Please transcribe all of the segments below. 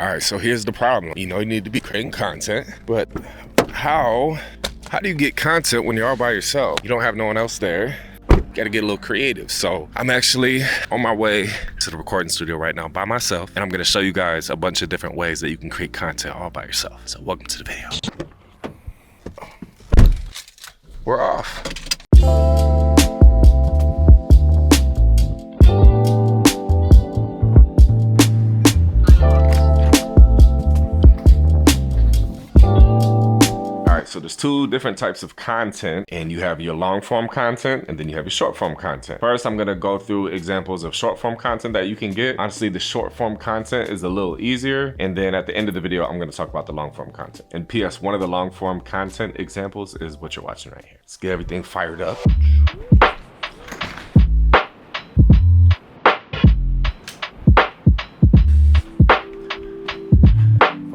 All right, so here's the problem. You know you need to be creating content, but how do you get content when you're all by yourself? You don't have no one else there. You gotta get a little creative. So I'm actually on my way to the recording studio right now by myself, and I'm gonna show you guys a bunch of different ways that you can create content all by yourself. So welcome to the video. We're off. So there's two different types of content, and you have your long form content and then you have your short form content. First, I'm gonna go through examples of short form content that you can get. Honestly, the short form content is a little easier. And then at the end of the video, I'm gonna talk about the long form content. And PS, one of the long form content examples is what you're watching right here. Let's get everything fired up.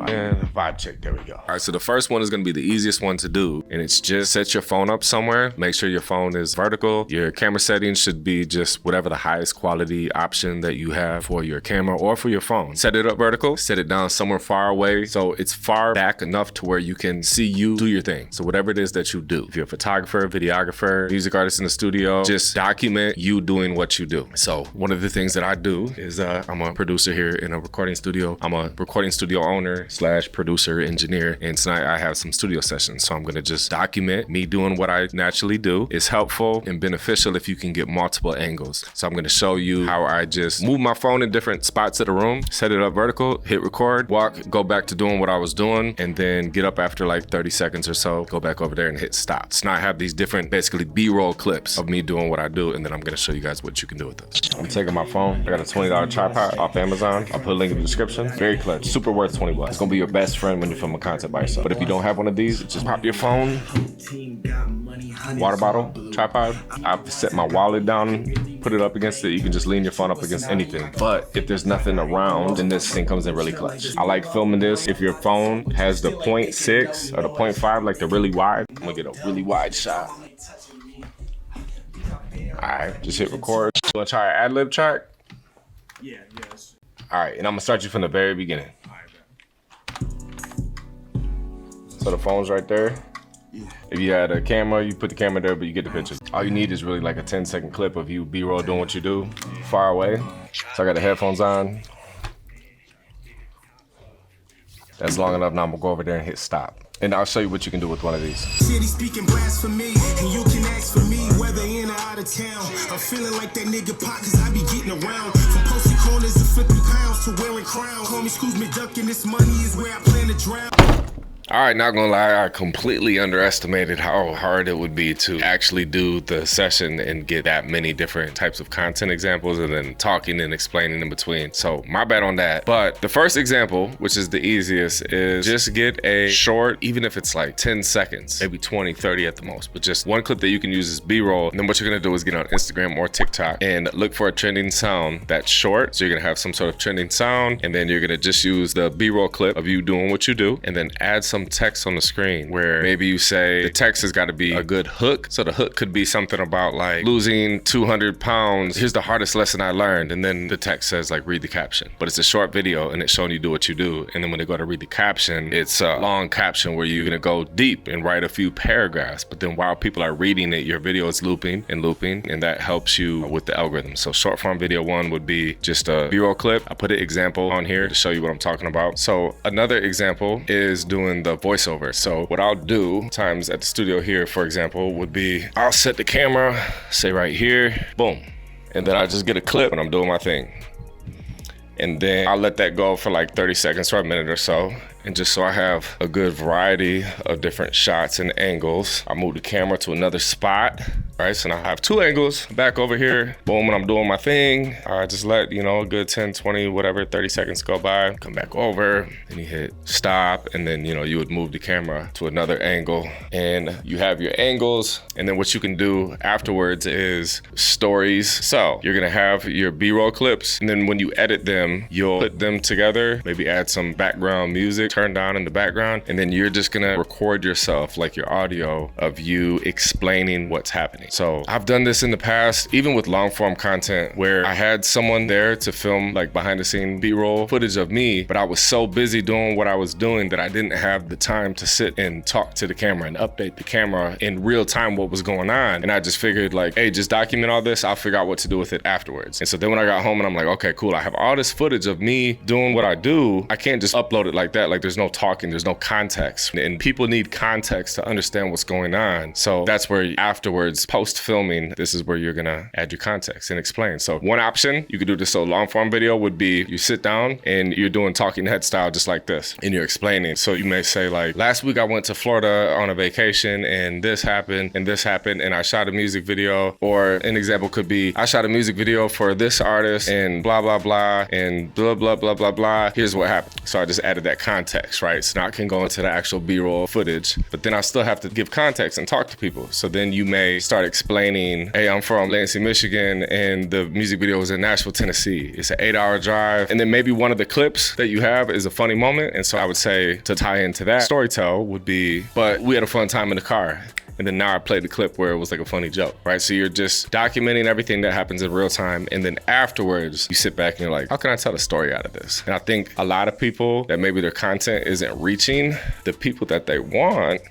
And vibe check, there we go. All right, so the first one is gonna be the easiest one to do, and it's just set your phone up somewhere. Make sure your phone is vertical. Your camera settings should be just whatever the highest quality option that you have for your camera or for your phone. Set it up vertical, set it down somewhere far away so it's far back enough to where you can see you do your thing. So whatever it is that you do, if you're a photographer, videographer, music artist in the studio, just document you doing what you do. So one of the things that I do is I'm a producer here in a recording studio. I'm a recording studio owner / producer, engineer, and tonight I have some studio sessions. So I'm gonna just document me doing what I naturally do. It's helpful and beneficial if you can get multiple angles. So I'm gonna show you how I just move my phone in different spots of the room, set it up vertical, hit record, walk, go back to doing what I was doing, and then get up after like 30 seconds or so, go back over there and hit stop. So now I have these different, basically B-roll clips of me doing what I do, and then I'm gonna show you guys what you can do with this. I'm taking my phone. I got a $20 tripod off Amazon. I'll put a link in the description. Very clutch, super worth 20 bucks. It's gonna be your best friend when you're filming content by yourself. But if you don't have one of these, just pop your phone, water bottle, tripod. I've set my wallet down, put it up against it. You can just lean your phone up against anything. But if there's nothing around, then this thing comes in really clutch. I like filming this. If your phone has the 0.6 or the 0.5, like the really wide, I'm gonna get a really wide shot. All right, just hit record. You wanna try an ad-lib track? Yeah, yes. All right, and I'm gonna start you from the very beginning. So the phone's right there. Yeah. If you had a camera, you put the camera there, but you get the pictures. All you need is really like a 10-second clip of you B-roll doing what you do, far away. So I got the headphones on. That's long enough. Now I'm gonna go over there and hit stop. And I'll show you what you can do with one of these. City speaking blasphemy, and you can ask for me whether in or out of town. I'm feeling like that nigga pot, cause I be getting around. From posting corners to flipping pounds to wearing crowns. Call me, excuse me, ducking this money is where I plan to drown. All right, not gonna lie, I completely underestimated how hard it would be to actually do the session and get that many different types of content examples and then talking and explaining in between. So my bad on that. But the first example, which is the easiest, is just get a short, even if it's like 10 seconds, maybe 20, 30 at the most, but just one clip that you can use as B-roll. And then what you're gonna do is get on Instagram or TikTok and look for a trending sound that's short. So you're gonna have some sort of trending sound, and then you're gonna just use the B-roll clip of you doing what you do, and then add some text on the screen where maybe you say the text has got to be a good hook. So the hook could be something about like losing 200 pounds. Here's the hardest lesson I learned. And then the text says like, read the caption. But it's a short video and it's showing you do what you do. And then when they go to read the caption, it's a long caption where you're going to go deep and write a few paragraphs. But then while people are reading it, your video is looping and looping. And that helps you with the algorithm. So short form video one would be just a B-roll clip. I put an example on here to show you what I'm talking about. So another example is doing the voiceover. So what I'll do times at the studio here, for example, would be I'll set the camera, say right here, boom. And then I just get a clip when I'm doing my thing. And then I'll let that go for like 30 seconds or a minute or so. And just so I have a good variety of different shots and angles, I move the camera to another spot. Right, so now I have two angles back over here. Boom, when I'm doing my thing, I just let, you know, a good 10, 20, whatever, 30 seconds go by, come back over, and you hit stop, and then, you know, you would move the camera to another angle, and you have your angles, and then what you can do afterwards is stories. So you're gonna have your B-roll clips, and then when you edit them, you'll put them together, maybe add some background music, turned on in the background, and then you're just gonna record yourself, like your audio of you explaining what's happening. So I've done this in the past, even with long form content, where I had someone there to film like behind the scene B-roll footage of me, but I was so busy doing what I was doing that I didn't have the time to sit and talk to the camera and update the camera in real time what was going on. And I just figured like, hey, just document all this, I'll figure out what to do with it afterwards. And so then when I got home and I'm like, okay, cool, I have all this footage of me doing what I do, I can't just upload it like that. Like there's no talking, there's no context. And people need context to understand what's going on. So that's where afterwards, post filming, this is where you're gonna add your context and explain. So one option, you could do this, so long form video would be you sit down and you're doing talking head style just like this and you're explaining. So you may say like, last week I went to Florida on a vacation and this happened and I shot a music video. Or an example could be, I shot a music video for this artist and blah, blah, blah, and blah, blah, blah, blah, blah. Here's what happened. So I just added that context, right? So now I can go into the actual B-roll footage, but then I still have to give context and talk to people. So then you may start explaining, hey, I'm from Lansing, Michigan, and the music video was in Nashville, Tennessee. It's an 8-hour drive. And then maybe one of the clips that you have is a funny moment. And so I would say to tie into that storytell would be, but we had a fun time in the car. And then now I played the clip where it was like a funny joke, right? So you're just documenting everything that happens in real time. And then afterwards, you sit back and you're like, how can I tell a story out of this? And I think a lot of people that maybe their content isn't reaching the people that they want,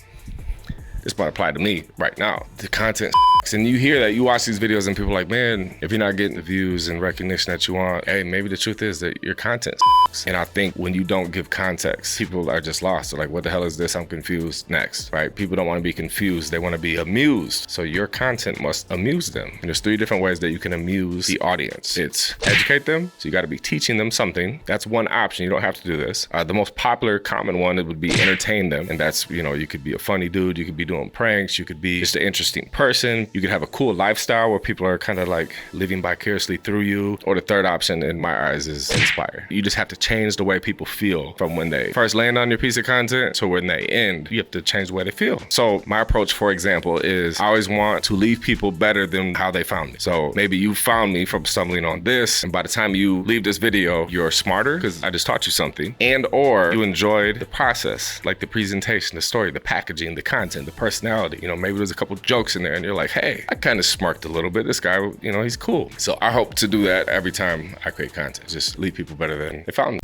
this might apply to me right now. The content sucks. And you hear that, you watch these videos and people are like, man, if you're not getting the views and recognition that you want, hey, maybe the truth is that your content sucks. And I think when you don't give context, people are just lost. They're like, what the hell is this? I'm confused. Next, right? People don't want to be confused. They want to be amused. So your content must amuse them. And there's 3 different ways that you can amuse the audience. It's educate them. So you got to be teaching them something. That's one option. You don't have to do this. The most popular common one, it would be entertain them. And that's, you know, you could be a funny dude. You could be doing pranks, you could be just an interesting person, you could have a cool lifestyle where people are kind of like living vicariously through you. Or the third option in my eyes is inspire. You just have to change the way people feel from when they first land on your piece of content to when they end. You have to change the way they feel. So my approach, for example, is I always want to leave people better than how they found me. So maybe you found me from stumbling on this, and by the time you leave this video, you're smarter because I just taught you something, and or you enjoyed the process, like the presentation, the story, the packaging, the content, the personality. You know, maybe there's a couple jokes in there and you're like, hey, I kind of smirked a little bit. This guy, you know, he's cool. So I hope to do that every time I create content. Just leave people better than they found me.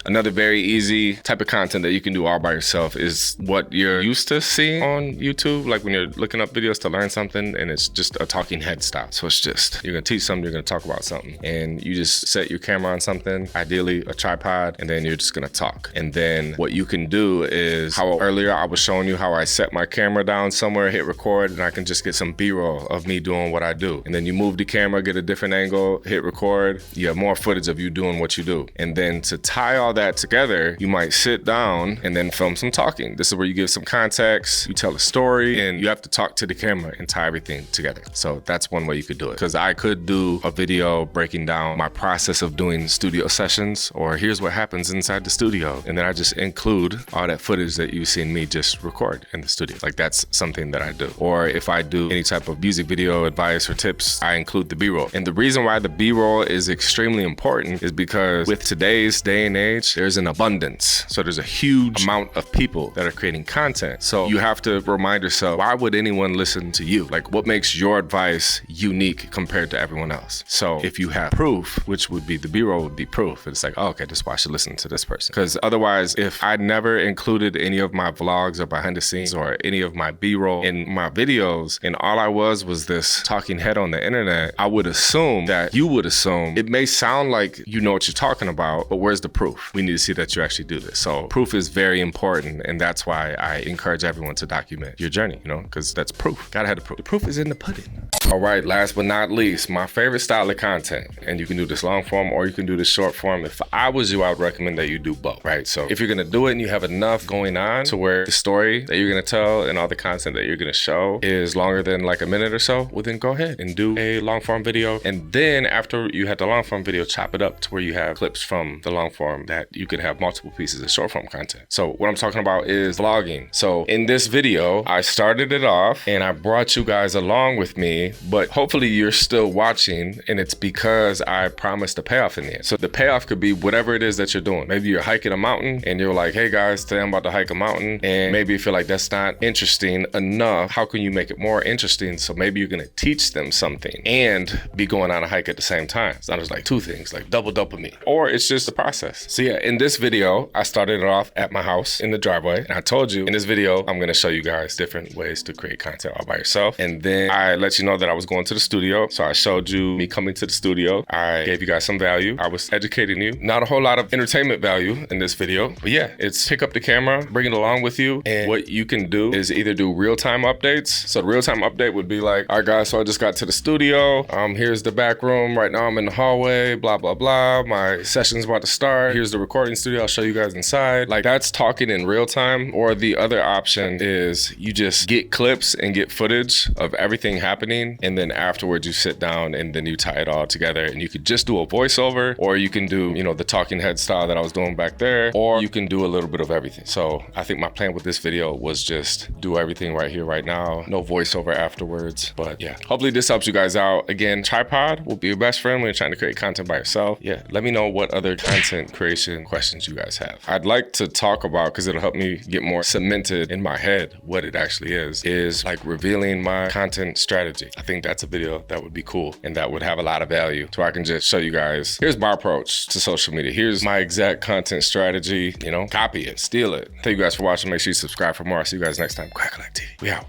Another very easy type of content that you can do all by yourself is what you're used to seeing on YouTube, like when you're looking up videos to learn something and it's just a talking head style. So it's just, you're gonna teach something, you're gonna talk about something, and you just set your camera on something, ideally a tripod, and then you're just gonna talk. And then what you can do is, how earlier I was showing you how I set my camera down somewhere, hit record, and I can just get some B-roll of me doing what I do. And then you move the camera, get a different angle, hit record, you have more footage of you doing what you do. And then to tie all that together, you might sit down and then film some talking. This is where you give some context, you tell a story, and you have to talk to the camera and tie everything together. So that's one way you could do it. Because I could do a video breaking down my process of doing studio sessions, or here's what happens inside the studio. And then I just include all that footage that you've seen me just record in the studio. Like that's something that I do. Or if I do any type of music video advice or tips, I include the B-roll. And the reason why the B-roll is extremely important is because with today's day and age, there's an abundance. So there's a huge amount of people that are creating content. So you have to remind yourself, why would anyone listen to you? Like what makes your advice unique compared to everyone else? So if you have proof, which would be the B-roll would be proof. It's like, oh, okay, this is why I should listen to this person. Because otherwise, if I never included any of my vlogs or behind the scenes or any of my B-roll in my videos, and all I was this talking head on the internet, I would assume that you would assume it may sound like you know what you're talking about, but where's the proof? We need to see that you actually do this. So proof is very important, and that's why I encourage everyone to document your journey, you know, because that's proof. Gotta have the proof. The proof is in the pudding. All right, last but not least, my favorite style of content, and you can do this long form or you can do this short form. If I was you, I would recommend that you do both, right? So if you're gonna do it and you have enough going on to where the story that you're gonna tell and all the content that you're gonna show is longer than like a minute or so, well then go ahead and do a long form video. And then after you had the long form video, chop it up to where you have clips from the long form that you could have multiple pieces of short form content. So what I'm talking about is vlogging. So in this video, I started it off and I brought you guys along with me but hopefully you're still watching, and it's because I promised a payoff in the end. So the payoff could be whatever it is that you're doing. Maybe you're hiking a mountain and you're like, hey guys, today I'm about to hike a mountain, and maybe you feel like that's not interesting enough. How can you make it more interesting? So maybe you're gonna teach them something and be going on a hike at the same time. It's not just like two things, like double dopamine, or it's just the process. So yeah, in this video, I started it off at my house in the driveway, and I told you in this video, I'm gonna show you guys different ways to create content all by yourself. And then I let you know that I was going to the studio. So I showed you me coming to the studio. I gave you guys some value. I was educating you. Not a whole lot of entertainment value in this video, but yeah, it's pick up the camera, bring it along with you. And what you can do is either do real-time updates. So the real-time update would be like, all right guys, so I just got to the studio. Here's the back room. Right now I'm in the hallway, blah, blah, blah. My session's about to start. Here's the recording studio. I'll show you guys inside. Like, that's talking in real time. Or the other option is you just get clips and get footage of everything happening, and then afterwards you sit down and then you tie it all together, and you could just do a voiceover, or you can do, you know, the talking head style that I was doing back there, or you can do a little bit of everything. So I think my plan with this video was just do everything right here, right now. No voiceover afterwards. But yeah, hopefully this helps you guys out. Again, tripod will be your best friend when you're trying to create content by yourself. Yeah, let me know what other content creation questions you guys have. I'd like to talk about, because it'll help me get more cemented in my head what it actually is like revealing my content strategy. I think that's a video that would be cool and that would have a lot of value, so I can just show you guys, here's my approach to social media. Here's my exact content strategy, you know, copy it, steal it. Thank you guys for watching. Make sure you subscribe for more. I'll see you guys next time. Cracka TV. We out.